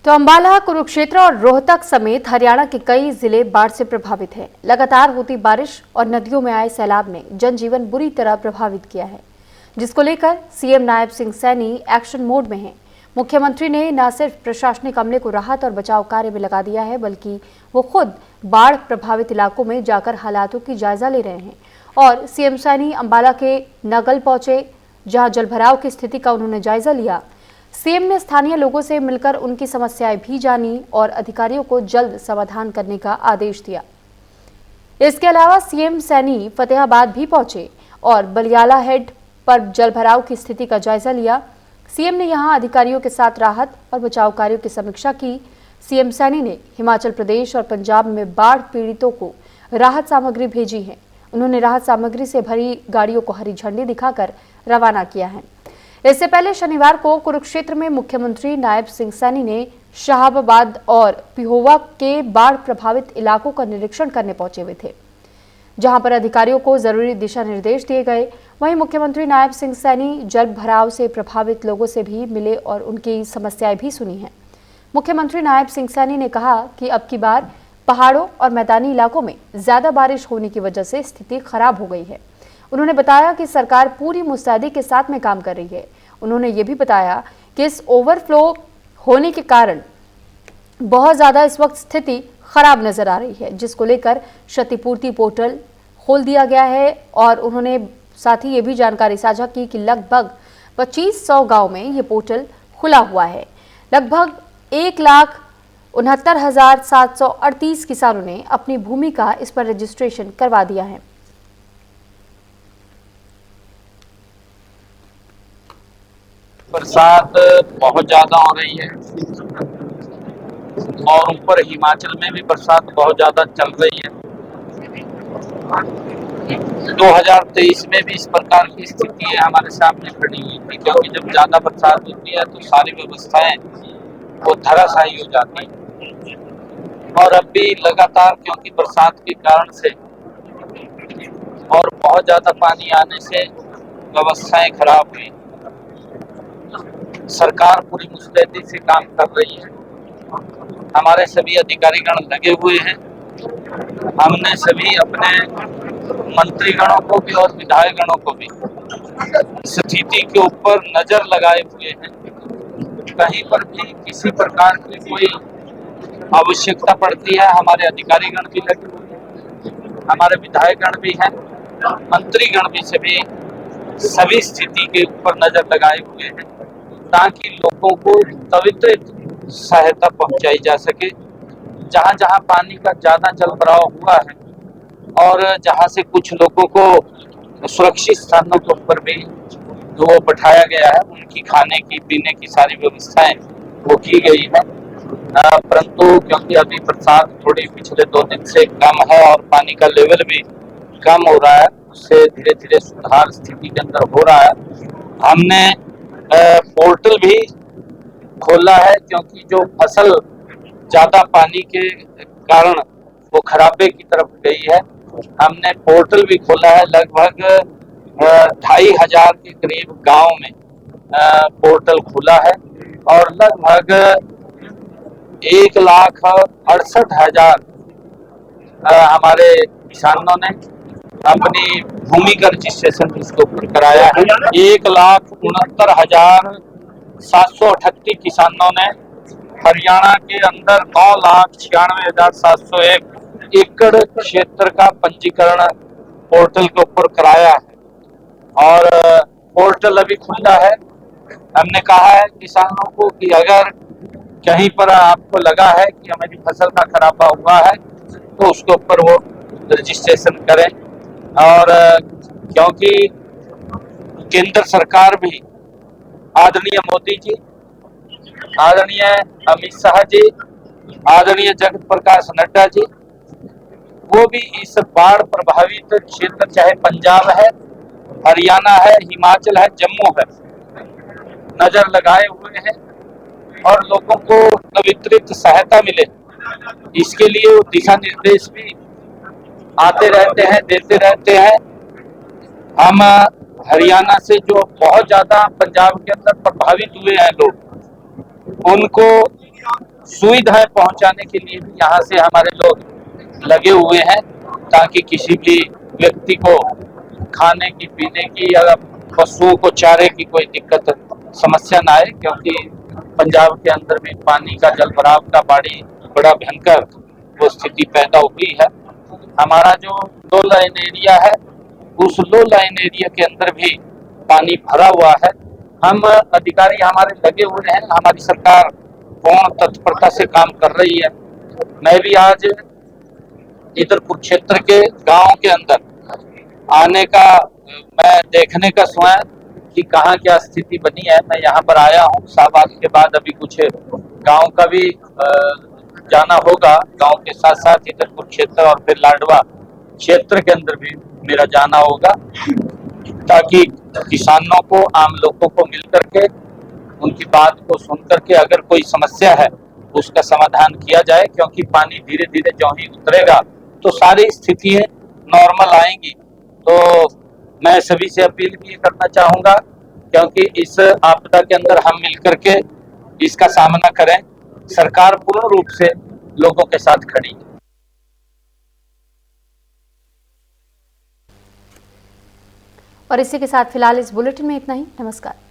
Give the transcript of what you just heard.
तो अंबाला, कुरुक्षेत्र और रोहतक समेत हरियाणा के कई जिले बाढ़ से प्रभावित हैं। लगातार होती बारिश और नदियों में आए सैलाब ने जनजीवन बुरी तरह प्रभावित किया है, जिसको लेकर CM Nayab Singh Saini action mode में हैं। मुख्यमंत्री ने न सिर्फ प्रशासनिक अमले को राहत और बचाव कार्य में लगा दिया है, बल्कि वो खुद बाढ़ प्रभावित इलाकों में जाकर हालातों की जायजा ले रहे हैं। और सीएम सैनी अंबाला के नगल पहुंचे, जहां जलभराव की स्थिति का उन्होंने जायजा लिया। सीएम ने स्थानीय लोगों से मिलकर उनकी समस्याएं भी जानी और अधिकारियों को जल्द समाधान करने का आदेश दिया। इसके अलावा सीएम सैनी फतेहाबाद भी पहुंचे और बलियाला हेड पर जलभराव की स्थिति का जायजा लिया। सीएम ने यहां अधिकारियों के साथ राहत और बचाव कार्यों की समीक्षा की। सीएम सैनी ने हिमाचल प्रदेश और पंजाब में बाढ़ पीड़ितों को राहत सामग्री भेजी है। उन्होंने राहत सामग्री से भरी गाड़ियों को हरी झंडी दिखाकर रवाना किया है। इससे पहले शनिवार को कुरुक्षेत्र में मुख्यमंत्री नायब सिंह सैनी ने शाहबाद और पिहोवा के बाढ़ प्रभावित इलाकों का निरीक्षण करने पहुंचे हुए थे, जहां पर अधिकारियों को जरूरी दिशा निर्देश दिए गए। वहीं मुख्यमंत्री नायब सिंह सैनी जल भराव से प्रभावित लोगों से भी मिले और उनकी समस्याएं भी सुनी हैं। मुख्यमंत्री नायब सिंह सैनी ने कहा कि अब की बार पहाड़ों और मैदानी इलाकों में ज्यादा बारिश होने की वजह से स्थिति खराब हो गई है। उन्होंने बताया कि सरकार पूरी मुस्तैदी के साथ में काम कर रही है। उन्होंने ये भी बताया कि इस ओवरफ्लो होने के कारण बहुत ज्यादा इस वक्त स्थिति खराब नजर आ रही है, जिसको लेकर क्षतिपूर्ति पोर्टल खोल दिया गया है। और उन्होंने साथ ही ये भी जानकारी साझा की कि लगभग 2500 गांव में ये पोर्टल खुला हुआ है। लगभग 1,69,738 किसानों ने अपनी भूमि का इस पर रजिस्ट्रेशन करवा दिया है। बरसात बहुत ज्यादा हो रही है और ऊपर हिमाचल में भी बरसात बहुत ज्यादा चल रही है। 2023 में भी इस प्रकार की स्थिति हमारे सामने खड़ी हुई थी, क्योंकि जब ज्यादा बरसात होती है तो सारी व्यवस्थाएं वो धराशायी हो जाती हैं। और अब भी लगातार, क्योंकि बरसात के कारण से और बहुत ज्यादा पानी आने से व्यवस्थाएं खराब हुई। सरकार पूरी मुस्तैदी से काम कर रही है। हमारे सभी अधिकारीगण लगे हुए हैं। हमने सभी अपने मंत्रीगणों को भी और विधायकगणों को भी स्थिति के ऊपर नजर लगाए हुए हैं। कहीं पर भी किसी प्रकार की कोई आवश्यकता पड़ती है, हमारे अधिकारीगण भी लगे हुए हैं, हमारे विधायकगण भी हैं, मंत्रीगण भी सभी स्थिति के ऊपर नजर लगाए हुए हैं, ताकि लोगों को त्वरित सहायता पहुंचाई जा सके। जहां जहां पानी का ज्यादा जल भराव हुआ है और जहां से कुछ लोगों को सुरक्षित स्थानों के ऊपर भी वो बैठाया गया है, उनकी खाने की पीने की सारी व्यवस्थाएं वो की गई है। परंतु क्योंकि अभी बरसात थोड़ी पिछले 2 दिन से कम है और पानी का लेवल भी कम हो रहा है, उससे धीरे धीरे सुधार स्थिति के अंदर हो रहा है। हमने पोर्टल भी खोला है, क्योंकि जो फसल ज्यादा पानी के कारण वो खराबे की तरफ गई है। हमने पोर्टल भी खोला है। लगभग 2,500 के करीब गांव में पोर्टल खुला है और लगभग 1,68,000 हमारे किसानों ने अपनी भूमि का रजिस्ट्रेशन इसके ऊपर कराया है। 1,69,738 किसानों ने हरियाणा के अंदर 9,96,701 एकड़ क्षेत्र का पंजीकरण पोर्टल के ऊपर कराया है। और पोर्टल अभी खुला है। हमने कहा है किसानों को कि अगर कहीं पर आपको लगा है कि हमारी फसल का खराबा हुआ है तो उसके ऊपर वो रजिस्ट्रेशन करें। और क्योंकि केंद्र सरकार भी, आदरणीय मोदी जी, आदरणीय अमित शाह जी, आदरणीय जगत प्रकाश नड्डा जी, वो भी इस बाढ़ प्रभावित क्षेत्र, चाहे पंजाब है, हरियाणा है, हिमाचल है, जम्मू है, नजर लगाए हुए हैं और लोगों को वितरित सहायता मिले, इसके लिए वो दिशा निर्देश भी आते रहते हैं, देते रहते हैं। हम हरियाणा से जो बहुत ज्यादा पंजाब के अंदर प्रभावित हुए हैं लोग, उनको सुविधाएं पहुंचाने के लिए भी यहाँ से हमारे लोग लगे हुए हैं, ताकि किसी भी व्यक्ति को खाने की, पीने की या पशुओं को चारे की कोई दिक्कत समस्या ना आए, क्योंकि पंजाब के अंदर भी पानी का जल भराव का बड़ा भयंकर वो स्थिति पैदा हुई है। हमारा जो लो लाइन एरिया है, उस लो लाइन एरिया के अंदर भी पानी भरा हुआ है। हम अधिकारी हमारे लगे हुए हैं, हमारी सरकार पूर्ण तत्परता से काम कर रही है। मैं भी आज इधर कुरुक्षेत्र के गांव के अंदर आने का, मैं देखने का स्वयं कि कहाँ क्या स्थिति बनी है, मैं यहाँ पर आया हूँ। शाहबाद के बाद अभी कुछ गांव का भी जाना होगा। गांव के साथ साथ इधर कुरुक्षेत्र और फिर लाडवा क्षेत्र के अंदर भी मेरा जाना होगा, ताकि किसानों को, आम लोगों को मिल करके उनकी बात को सुन करके अगर कोई समस्या है उसका समाधान किया जाए, क्योंकि पानी धीरे धीरे जो ही उतरेगा तो सारी स्थितियां नॉर्मल आएंगी। तो मैं सभी से अपील भी करना चाहूंगा, क्योंकि इस आपदा के अंदर हम मिलकर के इसका सामना करें। सरकार पूर्ण रूप से लोगों के साथ खड़ी है। और इसी के साथ फिलहाल इस बुलेटिन में इतना ही। नमस्कार।